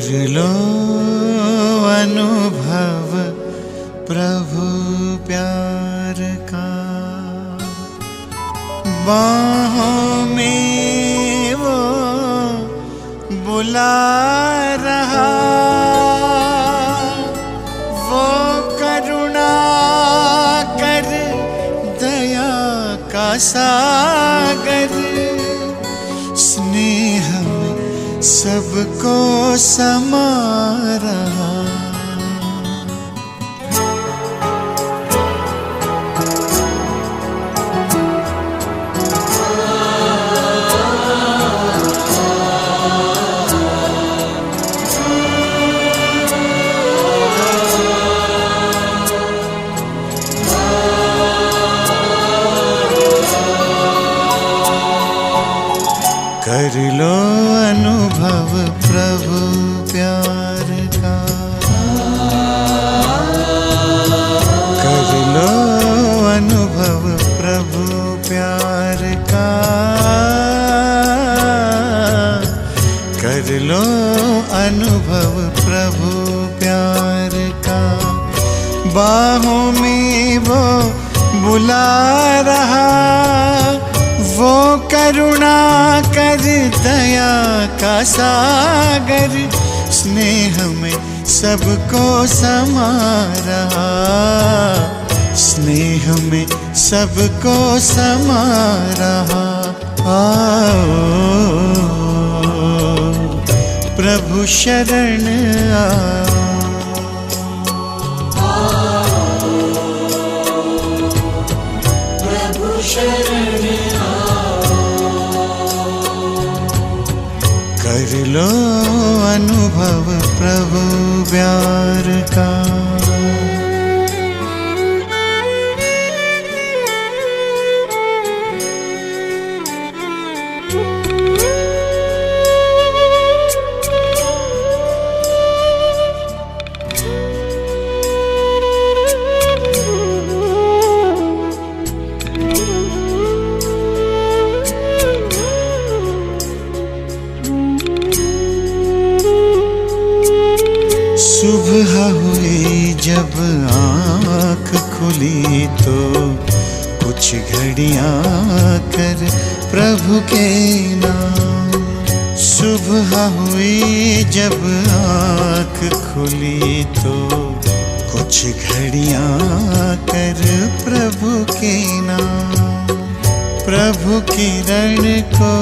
कर लो अनुभव प्रभु प्यार का, बाहों में वो बुला रहा, वो करुणा कर दया का सागर, स्नेह में सबको समा रहा। कर लो अनुभव प्रभु प्यार का, कर लो अनुभव प्रभु प्यार का, कर लो अनुभव प्रभु प्यार का, बाहों में वो बुला रहा, वो करुणा कर दया का सागर, स्नेह में सबको समा रहा, स्नेह में सबको समा रहा। आओ प्रभु शरण आओ, प्रभु शरण कर लो अनुभव प्रभु प्यार का। सुबह हुई जब आँख खुली तो कुछ घड़ियाँ कर प्रभु के नाम, सुबह हुई जब आँख खुली तो कुछ घड़ियाँ कर प्रभु के नाम, प्रभु किरण को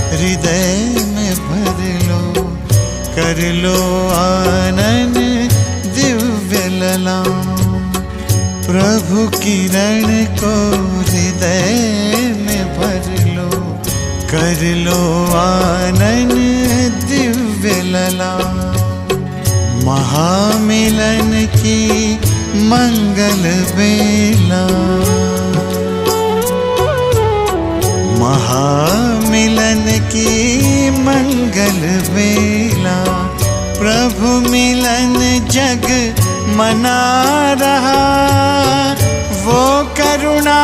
हृदय में भर लो, कर लो आनंद दिव्य ललाम, प्रभु किरण को हृदय में भर लो, कर लो आनंद दिव्य ललाम, महामिलन की मंगल बेला, महामिलन की मंगल बेला, प्रभु मिलन जग मना रहा, वो करुणा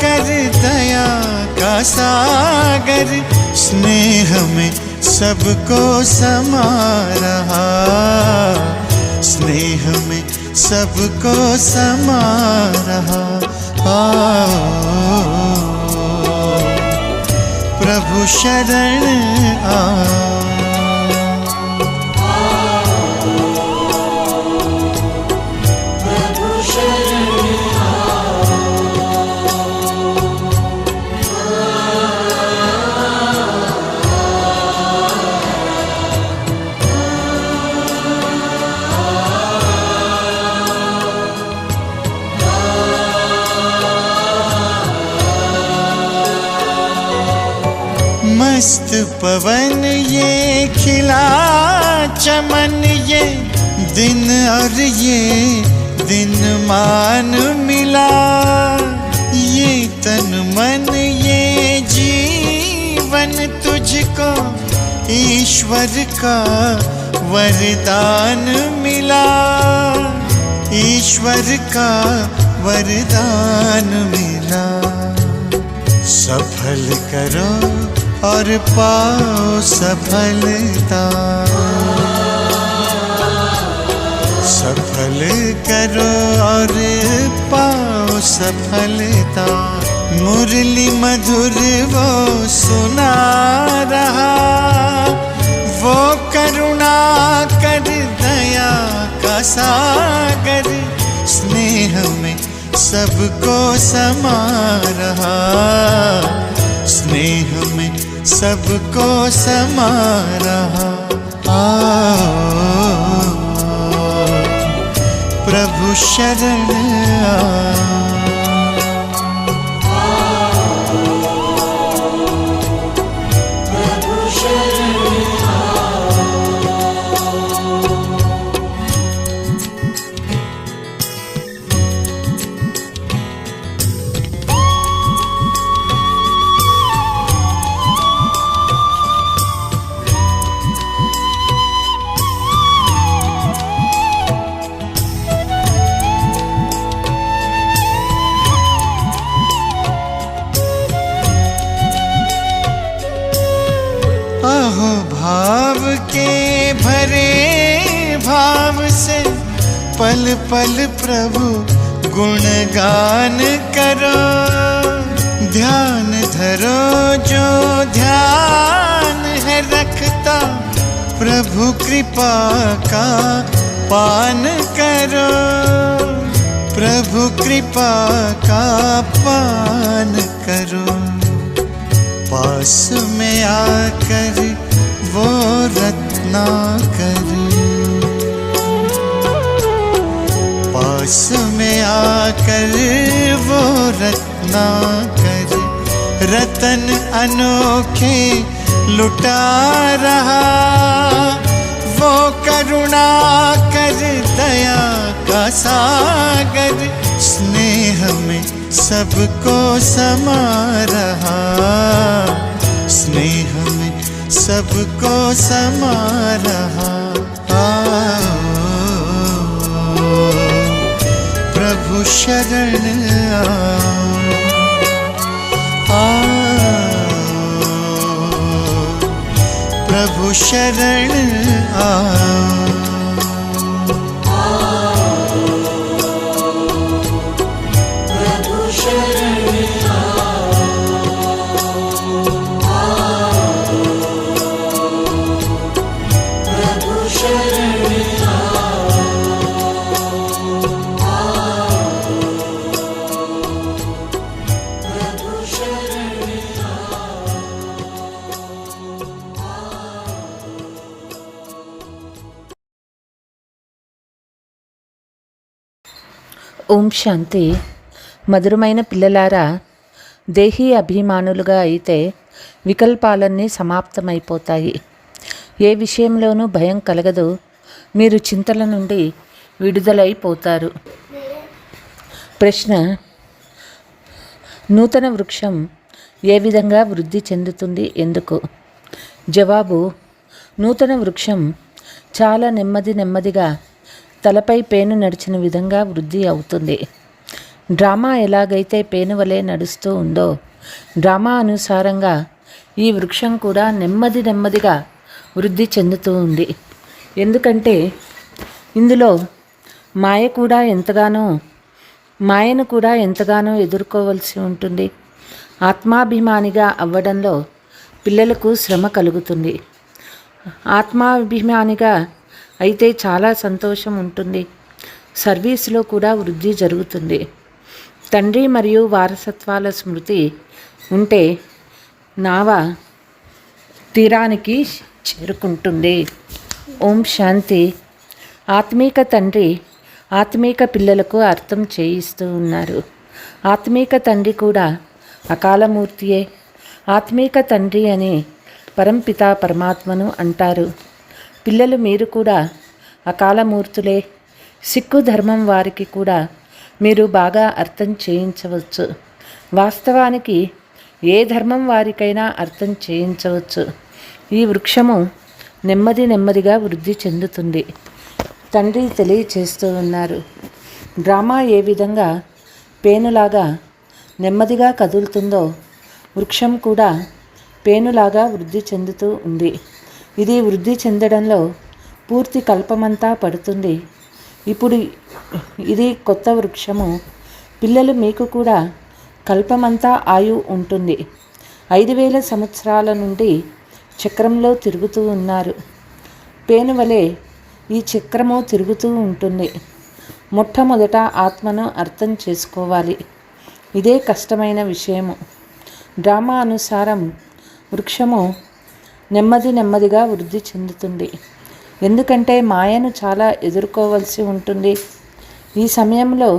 कर दया का सागर, स्नेह में सबको समा रहा, स्नेह में सबको समा रहा। प्रभु शरण आओ, प्रभु शरण मस्त पवन ये खिला चमन, ये दिन और ये दिन मान मिला, ये तन मन ये जीवन तुझको ईश्वर का वरदान मिला, ईश्वर का वरदान मिला। सफल करो और पाओ सफलता, छल करो और पाओ सफलता। मुरली मधुर वो सुना रहा, वो करुणा कर दया का सागर, स्नेह में सबको समा रहा, स्नेह में सबको समा रहा। आओ प्रभु शरण आओ। अहो भाव के भरे भाव से पल पल प्रभु गुणगान करो। ध्यान धरो जो ध्यान है रखता, प्रभु कृपा का पान करो, प्रभु कृपा का पान करो। पास में आकर वो रत्नाकर, पास में आकर वो रत्नाकर, रतन अनोखे लुटा रहा, वो करुणा कर दया का सागर, स्नेह में सबको समा रहा, स्नेह में सबको समा रहा। प्रभु शरण आओ, प्रभु शरण आओ। ఓం శాంతి. మధురమైన పిల్లలారా, దేహీ అభిమానులుగా అయితే వికల్పాలన్నీ సమాప్తమైపోతాయి. ఏ విషయంలోనూ భయం కలగదు. మీరు చింతల నుండి విడుదలైపోతారు. ప్రశ్న: నూతన వృక్షం ఏ విధంగా వృద్ధి చెందుతుంది, ఎందుకు? జవాబు: నూతన వృక్షం చాలా నెమ్మదిగా తలపై పేను నడిచిన విధంగా వృద్ధి అవుతుంది. డ్రామా ఎలాగైతే పేను వలె నడుస్తూ ఉందో, డ్రామా అనుసారంగా ఈ వృక్షం కూడా నెమ్మదిగా వృద్ధి చెందుతూ ఉంది. ఎందుకంటే ఇందులో మాయను కూడా ఎంతగానో ఎదుర్కోవలసి ఉంటుంది. ఆత్మాభిమానిగా అవ్వడంలో పిల్లలకు శ్రమ కలుగుతుంది. ఆత్మాభిమానిగా అయితే చాలా సంతోషం ఉంటుంది. సర్వీసులో కూడా వృద్ధి జరుగుతుంది. తండ్రి మరియు వారసత్వాల స్మృతి ఉంటే నావ తీరానికి చేరుకుంటుంది. ఓం శాంతి. ఆత్మీక తండ్రి ఆత్మీక పిల్లలకు అర్థం చేయిస్తూ ఉన్నారు. ఆత్మీక తండ్రి కూడా అకాలమూర్తియే. ఆత్మీక తండ్రి అని పరంపిత పరమాత్మను అంటారు. పిల్లలు మీరు కూడా అకాలమూర్తులే. సిక్కు ధర్మం వారికి కూడా మీరు బాగా అర్థం చేయించవచ్చు. వాస్తవానికి ఏ ధర్మం వారికైనా అర్థం చేయించవచ్చు. ఈ వృక్షము నెమ్మదిగా వృద్ధి చెందుతుంది. తండ్రి తెలియచేస్తూ ఉన్నారు. డ్రామా ఏ విధంగా పేనులాగా నెమ్మదిగా కదులుతుందో, వృక్షం కూడా పేనులాగా వృద్ధి చెందుతూ ఉంది. ఇది వృద్ధి చెందడంలో పూర్తి కల్పమంతా పడుతుంది. ఇప్పుడు ఇది కొత్త వృక్షము. పిల్లలు మీకు కూడా కల్పమంతా ఆయు ఉంటుంది. 5000 సంవత్సరాల నుండి చక్రంలో తిరుగుతూ ఉన్నారు. పేనువలే ఈ చక్రము తిరుగుతూ ఉంటుంది. మొట్టమొదట ఆత్మను అర్థం చేసుకోవాలి. ఇదే కష్టమైన విషయము. డ్రామా అనుసారం వృక్షము నెమ్మదిగా వృద్ధి చెందుతుంది. ఎందుకంటే మాయను చాలా ఎదుర్కోవలసి ఉంటుంది. ఈ సమయంలో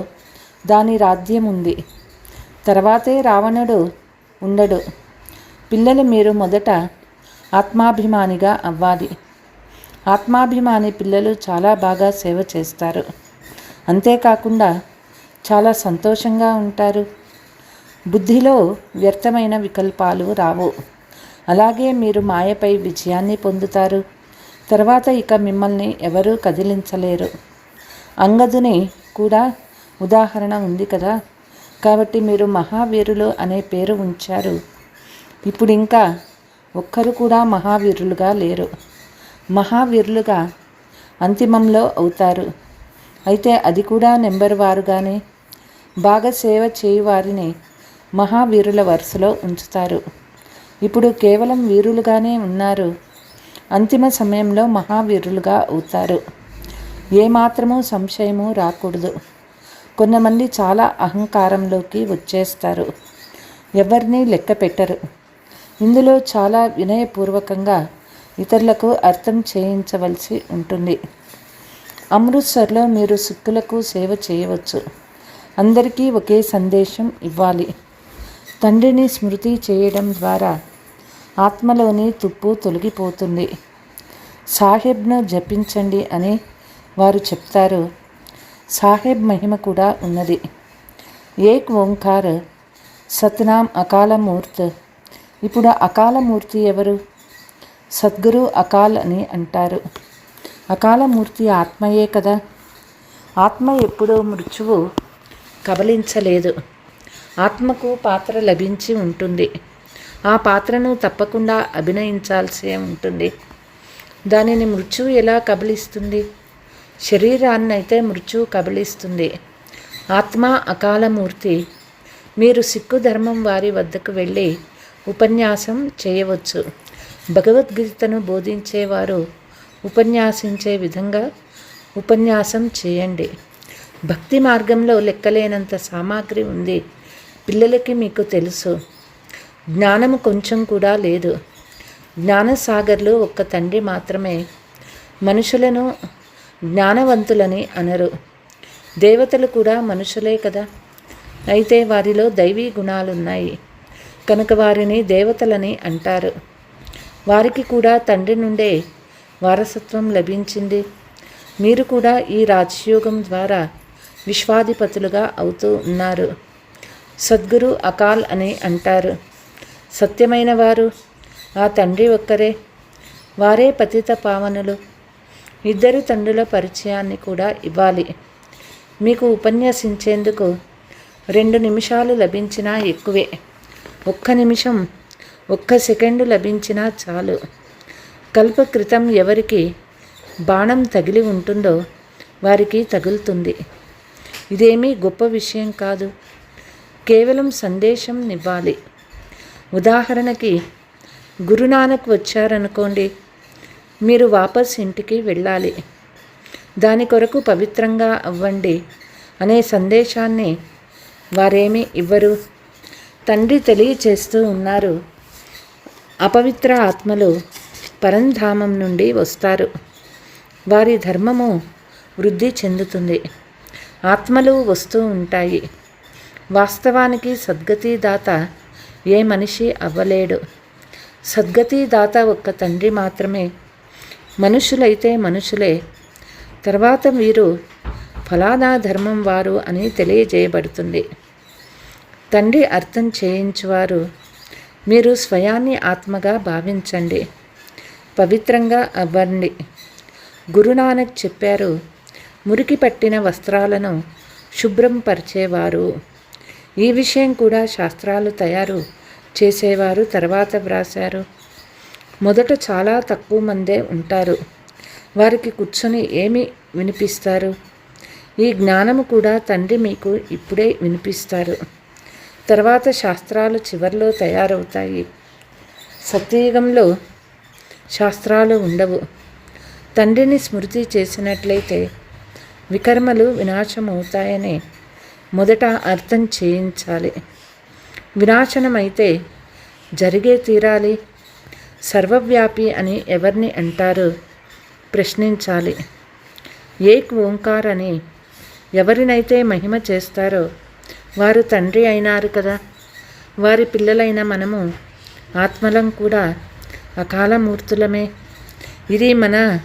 దాని రాజ్యం ఉంది. తర్వాతే రావణుడు ఉండడు. పిల్లలు మీరు మొదట ఆత్మాభిమానిగా అవ్వాలి. ఆత్మాభిమాని పిల్లలు చాలా బాగా సేవ చేస్తారు. అంతేకాకుండా చాలా సంతోషంగా ఉంటారు. బుద్ధిలో వ్యర్థమైన వికల్పాలు రావు. అలాగే మీరు మాయపై విజయాన్ని పొందుతారు. తర్వాత ఇక మిమ్మల్ని ఎవరూ కదిలించలేరు. అంగదుని కూడా ఉదాహరణ ఉంది కదా. కాబట్టి మీరు మహావీరులు అనే పేరు ఉంచారు. ఇప్పుడు ఇంకా ఒక్కరు కూడా మహావీరులుగా లేరు. మహావీరులుగా అంతిమంలో అవుతారు. అయితే అది కూడా నెంబర్ వారుగానే బాగా సేవ చేయువారిని మహావీరుల వరుసలో ఉంచుతారు. ఇప్పుడు కేవలం వీరులుగానే ఉన్నారు. అంతిమ సమయంలో మహావీరులుగా అవుతారు. ఏమాత్రమూ సంశయము రాకూడదు. కొంతమంది చాలా అహంకారంలోకి వచ్చేస్తారు. ఎవరిని లెక్క పెట్టరు. ఇందులో చాలా వినయపూర్వకంగా ఇతరులకు అర్థం చేయించవలసి ఉంటుంది. అమృత్సర్లో మీరు సిక్కులకు సేవ చేయవచ్చు. అందరికీ ఒకే సందేశం ఇవ్వాలి. తండ్రిని స్మృతి చేయడం ద్వారా ఆత్మలోని తుప్పు తొలగిపోతుంది. సాహెబ్ను జపించండి అని వారు చెప్తారు. సాహెబ్ మహిమ కూడా ఉన్నది. ఏక్ ఓంకార్ సత్నాం అకాలమూర్త్. ఇప్పుడు అకాలమూర్తి ఎవరు? సద్గురు అకాల్ అని అంటారు. అకాలమూర్తి ఆత్మయే కదా. ఆత్మ ఎప్పుడూ మృత్యువు కబలించలేదు. ఆత్మకు పాత్ర లభించి ఉంటుంది. ఆ పాత్రను తప్పకుండా అభినయించాల్సి ఉంటుంది. దానిని మృత్యువు ఎలా కబలిస్తుంది? శరీరాన్నైతే మృత్యువు కబలిస్తుంది. ఆత్మ అకాలమూర్తి. మీరు సిక్కు ధర్మం వారి వద్దకు వెళ్ళి ఉపన్యాసం చేయవచ్చు. భగవద్గీతను బోధించేవారు ఉపన్యాసించే విధంగా ఉపన్యాసం చేయండి. భక్తి మార్గంలో లెక్కలేనంత సామాగ్రి ఉంది. పిల్లలకి మీకు తెలుసు. జ్ఞానము కొంచెం కూడా లేదు. జ్ఞానసాగర్లు ఒక్క తండ్రి మాత్రమే. మనుషులను జ్ఞానవంతులని అనరు. దేవతలు కూడా మనుషులే కదా. అయితే వారిలో దైవీ గుణాలున్నాయి కనుక వారిని దేవతలని అంటారు. వారికి కూడా తండ్రి నుండే వారసత్వం లభించింది. మీరు కూడా ఈ రాజయోగం ద్వారా విశ్వాధిపతులుగా అవుతూ ఉన్నారు. సద్గురు అకాల్ అని అంటారు. సత్యమైన వారు ఆ తండ్రి ఒక్కరే. వారే పతిత పావనులు. ఇద్దరు తండ్రుల పరిచయాన్ని కూడా ఇవ్వాలి. మీకు ఉపన్యసించేందుకు 2 నిమిషాలు లభించినా ఎక్కువే. 1 నిమిషం 1 సెకండు లభించినా చాలు. కల్ప క్రితం ఎవరికి బాణం తగిలి ఉంటుందో వారికి తగులుతుంది. ఇదేమీ గొప్ప విషయం కాదు. కేవలం సందేశం ఇవ్వాలి. ఉదాహరణకి గురునానక్ వచ్చారనుకోండి. మీరు వాపస్ ఇంటికి వెళ్ళాలి. దాని కొరకు పవిత్రంగా అవ్వండి అనే సందేశాన్ని వారేమీ ఇవ్వరు. తండ్రి తెలియచేస్తూ ఉన్నారు. అపవిత్ర ఆత్మలు పరంధామం నుండి వస్తారు. వారి ధర్మము వృద్ధి చెందుతుంది. ఆత్మలు వస్తూ ఉంటాయి. వాస్తవానికి సద్గతిదాత ఏ మనిషి అవ్వలేడు. సద్గతిదాత ఒక్క తండ్రి మాత్రమే. మనుషులైతే మనుషులే. తర్వాత వీరు ఫలానా ధర్మం వారు అని తెలియజేయబడుతుంది. తండ్రి అర్థం చేయించువారు. మీరు స్వయాన్ని ఆత్మగా భావించండి. పవిత్రంగా అవ్వండి. గురునానక్ చెప్పారు, మురికి పట్టిన వస్త్రాలను శుభ్రం పరిచేవారు. ఈ విషయం కూడా శాస్త్రాలు తయారు చేసేవారు తర్వాత వ్రాశారు. మొదట చాలా తక్కువ మందే ఉంటారు. వారికి కూర్చొని ఏమి వినిపిస్తారు? ఈ జ్ఞానము కూడా తండ్రి మీకు ఇప్పుడే వినిపిస్తారు. తర్వాత శాస్త్రాలు చివర్లో తయారవుతాయి. సత్యయుగంలో శాస్త్రాలు ఉండవు. తండ్రిని స్మృతి చేసినట్లయితే వికర్మలు వినాశమవుతాయని మొదట అర్థం చేయించాలి. వినాశనమైతే జరిగే తీరాలి. సర్వవ్యాపి అని ఎవరిని అంటారు ప్రశ్నించాలి. ఏక్ ఓంకార్ అని ఎవరినైతే మహిమ చేస్తారో వారు తండ్రి అయినారు కదా. వారి పిల్లలైన మనము ఆత్మలం కూడా అకాలమూర్తులమే. ఇది మన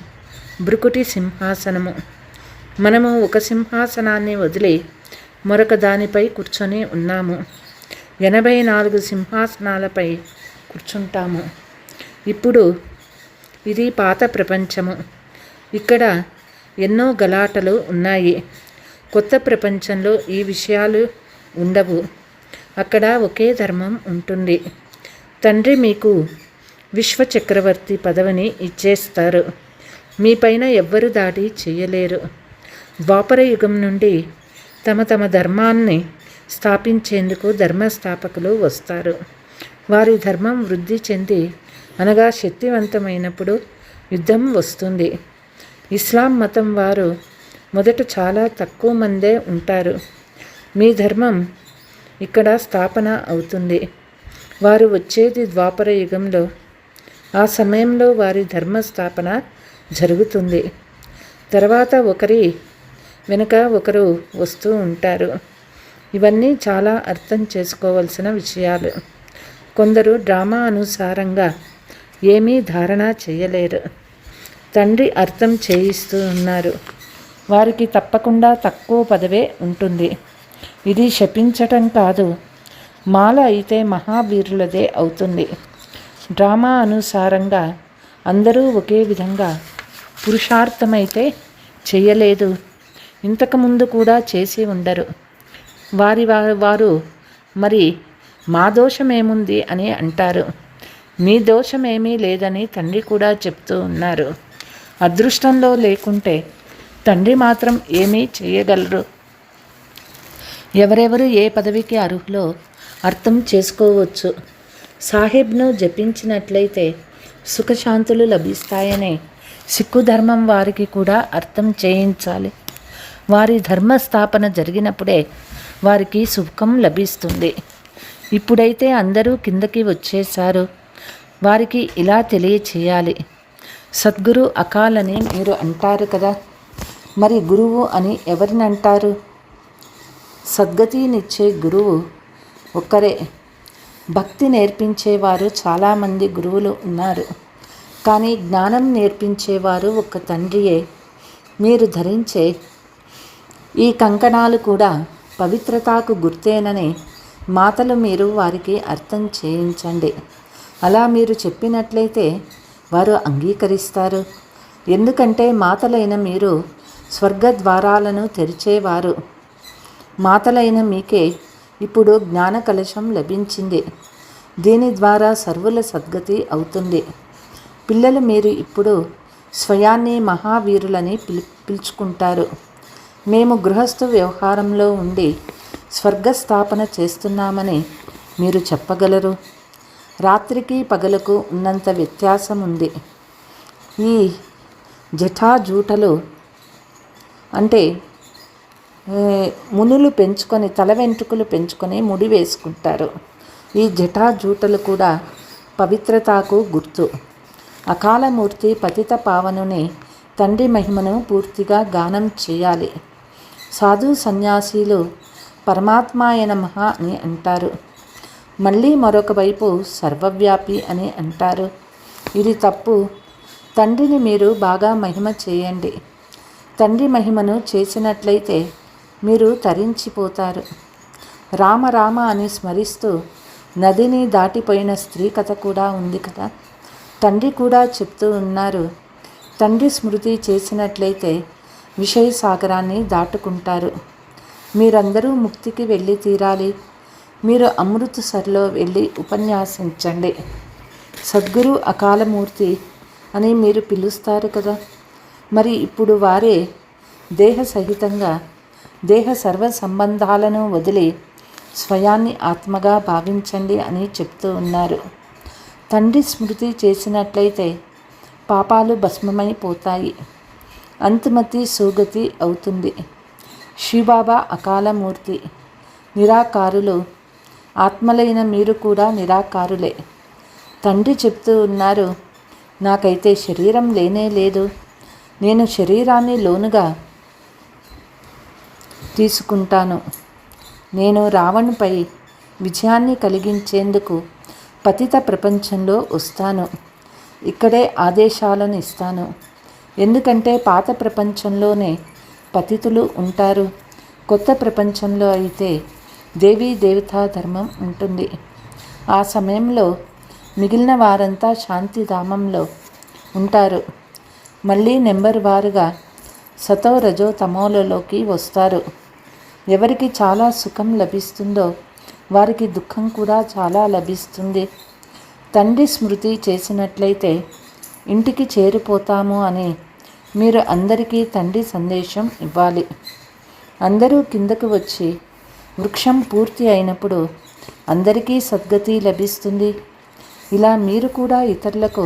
భృకుటి సింహాసనము. మనము ఒక సింహాసనాన్ని వదిలి మరొక దానిపై కూర్చొని ఉన్నాము. 84 సింహాసనాలపై కూర్చుంటాము. ఇప్పుడు ఇది పాత ప్రపంచము. ఇక్కడ ఎన్నో గలాటలు ఉన్నాయి. కొత్త ప్రపంచంలో ఈ విషయాలు ఉండవు. అక్కడ ఒకే ధర్మం ఉంటుంది. తండ్రి మీకు విశ్వచక్రవర్తి పదవిని ఇచ్చేస్తారు. మీ పైన ఎవ్వరు దాడి చేయలేరు. ద్వాపర యుగం నుండి తమ తమ ధర్మాన్ని స్థాపించేందుకు ధర్మస్థాపకులు వస్తారు. వారి ధర్మం వృద్ధి చెంది అనగా శక్తివంతమైనప్పుడు యుద్ధం వస్తుంది. ఇస్లాం మతం వారు మొదట చాలా తక్కువ మందే ఉంటారు. మీ ధర్మం ఇక్కడ స్థాపన అవుతుంది. వారు వచ్చేది ద్వాపర యుగంలో. ఆ సమయంలో వారి ధర్మస్థాపన జరుగుతుంది. తర్వాత ఒకరి వెనుక ఒకరు వస్తూ ఉంటారు. ఇవన్నీ చాలా అర్థం చేసుకోవాల్సిన విషయాలు. కొందరు డ్రామా అనుసారంగా ఏమీ ధారణ చేయలేరు. తండ్రి అర్థం చేయిస్తూ ఉన్నారు. వారికి తప్పకుండా తక్కువ పదవే ఉంటుంది. ఇది శపించటం కాదు. మాల అయితే మహావీరులదే అవుతుంది. డ్రామా అనుసారంగా అందరూ ఒకే విధంగా పురుషార్థమైతే చేయలేదు. ఇంతకుముందు కూడా చేసి ఉండరు. వారు మరి మా దోషమేముంది అని అంటారు. మీ దోషమేమీ లేదని తండ్రి కూడా చెప్తూ ఉన్నారు. అదృష్టంలో లేకుంటే తండ్రి మాత్రం ఏమీ చేయగలరు. ఎవరెవరు ఏ పదవికి అర్హులో అర్థం చేసుకోవచ్చు. సాహెబ్ను జపించినట్లయితే సుఖశాంతులు లభిస్తాయని సిక్కు ధర్మం వారికి కూడా అర్థం చేయించాలి. వారి ధర్మస్థాపన జరిగినప్పుడే వారికి సుఖం లభిస్తుంది. ఇప్పుడైతే అందరూ కిందకి వచ్చేశారు. వారికి ఇలా తెలియచేయాలి. సద్గురు అకాలని మీరు అంటారు కదా. మరి గురువు అని ఎవరిని అంటారు? సద్గతినిచ్చే గురువు ఒక్కరే. భక్తి నేర్పించేవారు చాలామంది గురువులు ఉన్నారు. కానీ జ్ఞానం నేర్పించేవారు ఒక్క తండ్రియే. మీరు ధరించే ఈ కంకణాలు కూడా పవిత్రతకు గుర్తేనని మాటలు మీరు వారికి అర్థం చేయించండి. అలా మీరు చెప్పినట్లయితే వారు అంగీకరిస్తారు. ఎందుకంటే మాటలైన మీరు స్వర్గద్వారాలను తెరిచేవారు. మాటలైన మీకే ఇప్పుడు జ్ఞాన కలశం లభించింది. దీని ద్వారా సర్వుల సద్గతి అవుతుంది. పిల్లలు మీరు ఇప్పుడు స్వయాన్ని మహావీరులని పిలుచుకుంటారు. మేము గృహస్థు వ్యవహారంలో ఉండి స్వర్గస్థాపన చేస్తున్నామని మీరు చెప్పగలరు. రాత్రికి పగలకు ఉన్నంత వ్యత్యాసం ఉంది. ఈ జటాజూటలు అంటే మునులు పెంచుకొని తల వెంట్రుకలు పెంచుకొని ముడి వేసుకుంటారు. ఈ జటాజూటలు కూడా పవిత్రతకు గుర్తు. అకాలమూర్తి పతిత పావనుని తండ్రి మహిమను పూర్తిగా గానం చేయాలి. సాధు సన్యాసీలు పరమాత్మాయ నమః అని అంటారు. మళ్ళీ మరొక వైపు సర్వవ్యాపి అని అంటారు. ఇది తప్పు. తండ్రిని మీరు బాగా మహిమ చేయండి. తండ్రి మహిమను చేసినట్లయితే మీరు తరించిపోతారు. రామ రామ అని స్మరిస్తూ నదిని దాటిపోయిన స్త్రీ కథ కూడా ఉంది కదా. తండ్రి కూడా చెప్తూ ఉన్నారు. తండ్రి స్మృతి చేసినట్లయితే విషయ సాగరాన్ని దాటుకుంటారు. మీరందరూ ముక్తికి వెళ్ళి తీరాలి. మీరు అమృత్సర్లో వెళ్ళి ఉపన్యాసించండి. సద్గురు అకాలమూర్తి అని మీరు పిలుస్తారు కదా. మరి ఇప్పుడు వారే దేహ సహితంగా దేహ సర్వ సంబంధాలను వదిలి స్వయాన్ని ఆత్మగా భావించండి అని చెప్తూ ఉన్నారు. తండ్రి స్మృతి చేసినట్లయితే పాపాలు భస్మమైపోతాయి, అంతిమతి సుగతి అవుతుంది. శివబాబా అకాలమూర్తి, నిరాకారులు. ఆత్మలైన మీరు కూడా నిరాకారులే. తండ్రి చెప్తూ ఉన్నారు, నాకైతే శరీరం లేనే లేదు, నేను శరీరాన్ని లోనుగా తీసుకుంటాను. నేను రావణుపై విజయాన్ని కలిగించేందుకు పతిత ప్రపంచంలో వస్తాను. ఇక్కడే ఆదేశాలను ఇస్తాను. ఎందుకంటే పాత ప్రపంచంలోనే పతితులు ఉంటారు, కొత్త ప్రపంచంలో అయితే దేవీ దేవతా ధర్మం ఉంటుంది. ఆ సమయంలో మిగిలిన వారంతా శాంతిధామంలో ఉంటారు. మళ్ళీ నెంబర్ వారుగా సతో రజో తమోలలోకి వస్తారు. ఎవరికి చాలా సుఖం లభిస్తుందో వారికి దుఃఖం కూడా చాలా లభిస్తుంది. తండ్రి స్మృతి చేసినట్లయితే ఇంటికి చేరిపోతాము అని మీరు అందరికీ తండ్రి సందేశం ఇవ్వాలి. అందరూ కిందకు వచ్చి వృక్షం పూర్తి అయినప్పుడు అందరికీ సద్గతి లభిస్తుంది. ఇలా మీరు కూడా ఇతరులకు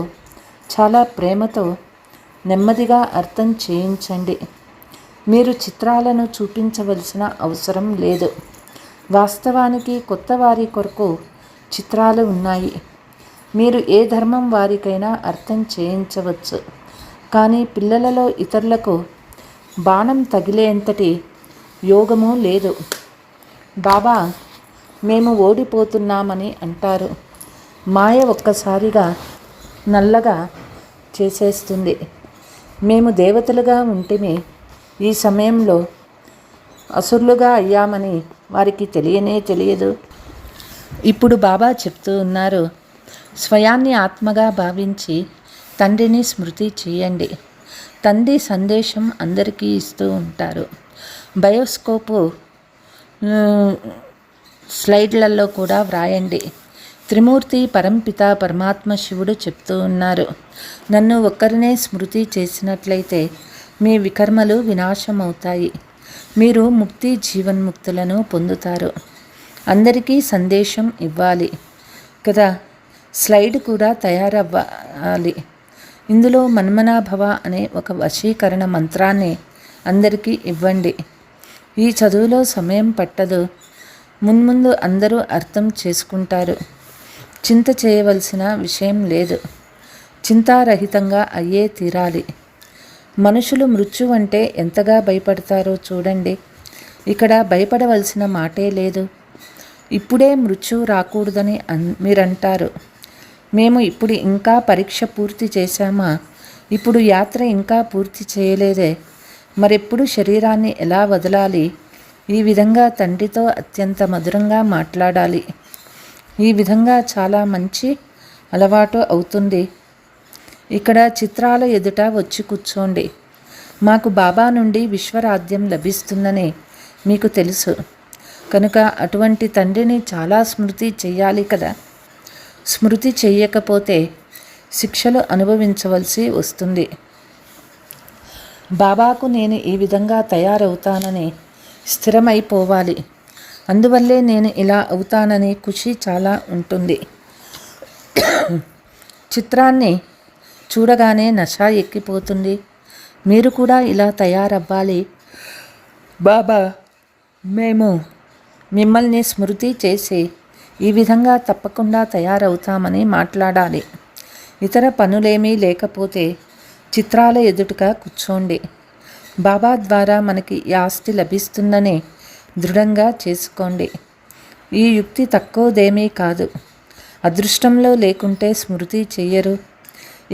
చాలా ప్రేమతో నెమ్మదిగా అర్థం చేయించండి. మీరు చిత్రాలను చూపించవలసిన అవసరం లేదు. వాస్తవానికి కొత్త వారి కొరకు చిత్రాలు ఉన్నాయి. మీరు ఏ ధర్మం వారికైనా అర్థం చేయించవచ్చు. కానీ పిల్లలలో ఇతరులకు బాణం తగిలేంతటి యోగము లేదు. బాబా మేము ఓడిపోతున్నామని అంటారు. మాయ ఒక్కసారిగా నల్లగా చేసేస్తుంది. మేము దేవతలుగా ఉంటేనే ఈ సమయంలో అసురులుగా అయ్యామని వారికి తెలియనే తెలియదు. ఇప్పుడు బాబా చెప్తూ ఉన్నారు, స్వయాన్ని ఆత్మగా భావించి తండ్రిని స్మృతి చేయండి. తండ్రి సందేశం అందరికీ ఇస్తూ ఉంటారు. బయోస్కోపు స్లైడ్లలో కూడా వ్రాయండి. త్రిమూర్తి పరంపిత పరమాత్మ శివుడు చెప్తూ ఉన్నారు, నన్ను ఒక్కరినే స్మృతి చేసినట్లయితే మీ వికర్మలు వినాశమవుతాయి, మీరు ముక్తి జీవన్ముక్తులను పొందుతారు. అందరికీ సందేశం ఇవ్వాలి కదా. స్లైడ్ కూడా తయారవ్వాలి. ఇందులో మన్మనాభవ అనే ఒక వశీకరణ మంత్రాన్ని అందరికీ ఇవ్వండి. ఈ చదువులో సమయం పట్టదు. మున్ముందు అందరూ అర్థం చేసుకుంటారు. చింత చేయవలసిన విషయం లేదు. చింతారహితంగా అయ్యే తీరాలి. మనుషులు మృత్యు అంటే ఎంతగా భయపడతారో చూడండి. ఇక్కడ భయపడవలసిన మాటే లేదు. ఇప్పుడే మృత్యువు రాకూడదని మీరంటారు. మేము ఇప్పుడు ఇంకా పరీక్ష పూర్తి చేశామా? ఇప్పుడు యాత్ర ఇంకా పూర్తి చేయలేదే, మరెప్పుడు శరీరాన్ని ఎలా వదలాలి? ఈ విధంగా తండ్రితో అత్యంత మధురంగా మాట్లాడాలి. ఈ విధంగా చాలా మంచి అలవాటు అవుతుంది. ఇక్కడ చిత్రాల ఎదుట వచ్చి కూర్చోండి. మాకు బాబా నుండి విశ్వరాజ్యం లభిస్తుందని మీకు తెలుసు కనుక అటువంటి తండ్రిని చాలా స్మృతి చెయ్యాలి కదా. స్మృతి చెయ్యకపోతే శిక్షలు అనుభవించవలసి వస్తుంది. బాబాకు నేను ఈ విధంగా తయారవుతానని స్థిరమైపోవాలి. అందువల్లే నేను ఇలా అవుతానని ఖుషి చాలా ఉంటుంది. చిత్రాన్ని చూడగానే నష ఎక్కిపోతుంది. మీరు కూడా ఇలా తయారవ్వాలి. బాబా మేము మిమ్మల్ని స్మృతి చేసి ఈ విధంగా తప్పకుండా తయారవుతామని మాట్లాడాలి. ఇతర పనులేమీ లేకపోతే చిత్రాల ఎదుటగా కూర్చోండి. బాబా ద్వారా మనకి ఈ ఆస్తి లభిస్తుందని దృఢంగా చేసుకోండి. ఈ యుక్తి తక్కువదేమీ కాదు. అదృష్టంలో లేకుంటే స్మృతి చెయ్యరు.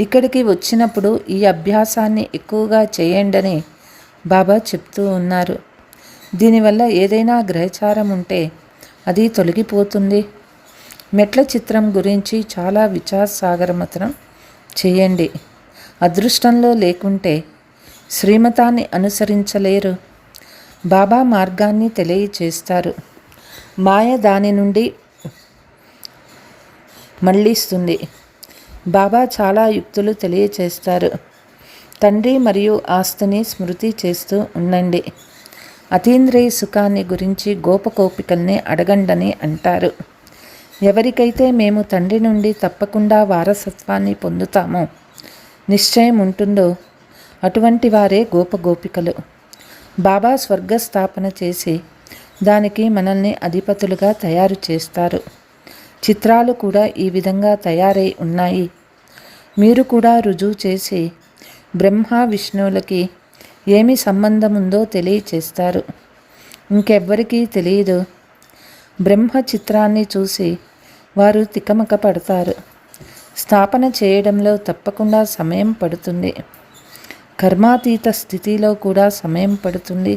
ఇక్కడికి వచ్చినప్పుడు ఈ అభ్యాసాన్ని ఎక్కువగా చేయండని బాబా చెప్తూ ఉన్నారు. దీనివల్ల ఏదైనా గ్రహచారం ఉంటే అది తొలగిపోతుంది. మెట్ల చిత్రం గురించి చాలా విచారసాగరమతనం చేయండి. అదృష్టంలో లేకుంటే శ్రీమతాన్ని అనుసరించలేరు. బాబా మార్గాన్ని తెలియచేస్తారు. మాయ దాని నుండి మళ్ళిస్తుంది. బాబా చాలా యుక్తులు తెలియచేస్తారు. తండ్రి మరియు ఆస్తిని స్మృతి చేస్తూ ఉండండి. అతీంద్రియ సుఖాన్ని గురించి గోపగోపికల్ని అడగండని అంటారు. ఎవరికైతే మేము తండ్రి నుండి తప్పకుండా వారసత్వాన్ని పొందుతామో నిశ్చయం ఉంటుందో అటువంటి వారే గోపగోపికలు. బాబా స్వర్గస్థాపన చేసి దానికి మనల్ని అధిపతులుగా తయారు చేస్తారు. చిత్రాలు కూడా ఈ విధంగా తయారై ఉన్నాయి. మీరు కూడా రుజువు చేసి బ్రహ్మ విష్ణువులకి ఏమి సంబంధం ఉందో తెలియచేస్తారు. ఇంకెవ్వరికీ తెలియదు. బ్రహ్మ చిత్రాన్ని చూసి వారు తికమక పడతారు. స్థాపన చేయడంలో తప్పకుండా సమయం పడుతుంది. కర్మాతీత స్థితిలో కూడా సమయం పడుతుంది.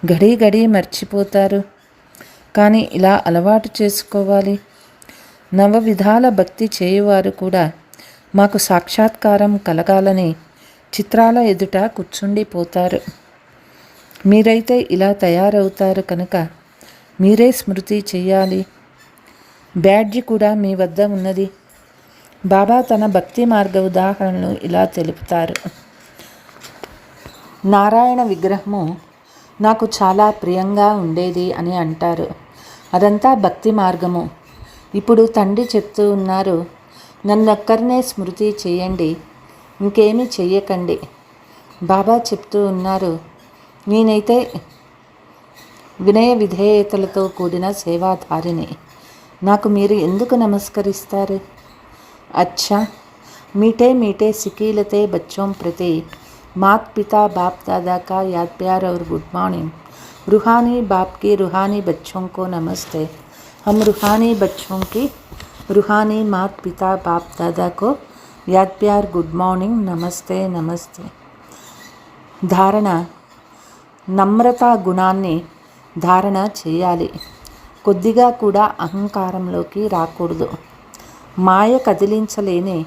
గడి గడి మర్చిపోతారు. కానీ ఇలా అలవాటు చేసుకోవాలి. నవ విధాల భక్తి చేయువారు కూడా మాకు సాక్షాత్కారం కలగాలని చిత్రాల ఎదుట కూర్చుండిపోతారు. మీరైతే ఇలా తయారవుతారు కనుక మీరే స్మృతి చెయ్యాలి. బ్యాడ్జి కూడా మీ వద్ద ఉన్నది. బాబా తన భక్తి మార్గ ఉదాహరణలు ఇలా తెలుపుతారు. నారాయణ విగ్రహము నాకు చాలా ప్రియంగా ఉండేది అని అంటారు. అదంతా భక్తి మార్గము. ఇప్పుడు తండ్రి చెప్తూ ఉన్నారు, నన్నొక్కరినే స్మృతి చేయండి, ఇంకేమీ చెయ్యకండి. బాబా చెప్తూ ఉన్నారు, నేనైతే వినయ విధేయతలతో కూడిన సేవాధారిని. నాకు మీరు ఎందుకు నమస్కరిస్తారు? अच्छा मीठे मीठे सिकीलते बच्चों प्रति मात पिता बाप दादा का याद प्यार और गुड मॉर्निंग. रूहानी बाप की रूहानी बच्चों को नमस्ते. हम रूहानी बच्चों की रूहानी मात पिता बाप दादा को याद प्यार गुड मॉर्निंग नमस्ते नमस्ते. ధారణ నమ్రతా గుణాన్ని ధారణ చేయాలి. కొద్దిగా కూడా అహంకారంలోకి రాకూడదు. మాయ కదిలించలేని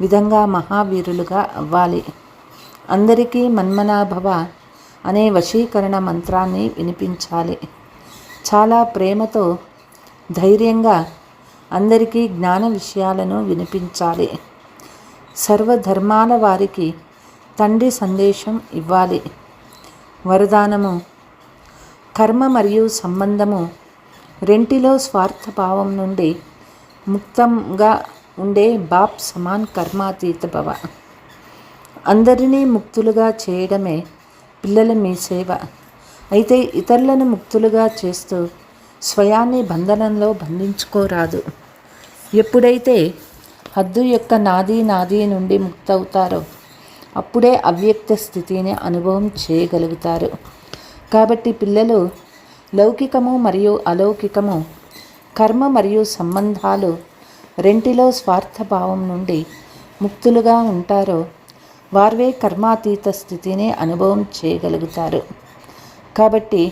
విధంగా మహావీరులుగా అవ్వాలి. అందరికీ మన్మనాభవ అనే వశీకరణ మంత్రాన్ని వినిపించాలి. చాలా ప్రేమతో ధైర్యంగా అందరికీ జ్ఞాన విషయాలను వినిపించాలి. సర్వధర్మాల వారికి తండ్రి సందేశం ఇవ్వాలి. వరదానము కర్మ మరియు సంబంధము రెంటిలో స్వార్థభావం నుండి ముక్తంగా ఉండే బాప్ సమాన్ కర్మాతీత భవ. అందరినీ ముక్తులుగా చేయడమే పిల్లల మీ సేవ. అయితే ఇతరులను ముక్తులుగా చేస్తూ స్వయాన్ని బంధనంలో బంధించుకోరాదు. ఎప్పుడైతే హద్దు యొక్క నాది నాది నుండి ముక్తవుతారో అప్పుడే అవ్యక్త స్థితిని అనుభవం చేయగలుగుతారు. కాబట్టి పిల్లలు లౌకికము మరియు అలౌకికము కర్మ మరియు సంబంధాలు రెంటిలో స్వార్థభావం నుండి ముక్తులుగా ఉంటారో వారే కర్మాతీత స్థితిని అనుభవం చేయగలుగుతారు. కాబట్టి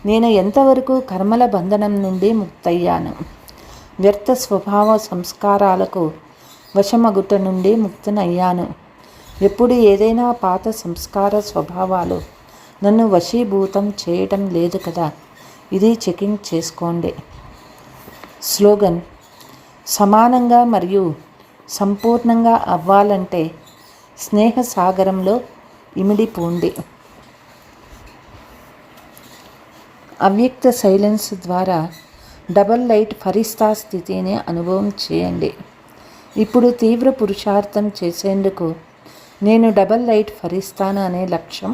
నేను ఎంతవరకు కర్మల బంధనం నుండి ముక్తయ్యాను, వ్యర్థ స్వభావ సంస్కారాలకు వశమగుట నుండి ముక్తనయ్యాను. ఎప్పుడు ఏదైనా పాత సంస్కార స్వభావాలు నన్ను వశీభూతం చేయటం లేదు కదా, ఇది చెకింగ్ చేసుకోండి. స్లోగన్ సమానంగా మరియు సంపూర్ణంగా అవ్వాలంటే స్నేహ సాగరంలో ఇమిడిపోండి. అవ్యక్త సైలెన్స్ ద్వారా డబల్ లైట్ ఫరిస్తా స్థితిని అనుభవం చేయండి. ఇప్పుడు తీవ్ర పురుషార్థం చేసేందుకు నేను డబల్ లైట్ ఫరిస్తాను అనే లక్ష్యం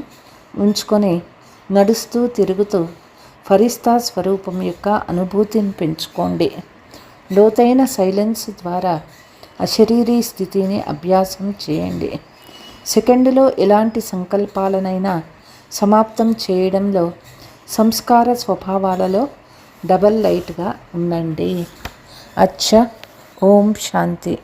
ఉంచుకొని నడుస్తూ తిరుగుతూ ఫరిస్తా స్వరూపం యొక్క అనుభూతిని పెంచుకోండి. లోతైన సైలెన్స్ ద్వారా అశరీరీ స్థితిని అభ్యాసం చేయండి. సెకండ్లో ఎలాంటి సంకల్పాలనైనా సమాప్తం చేయడంలో సంస్కార స్వభావాలలో డబల్ లైట్గా ఉండండి. అచ్చా, ఓం శాంతి.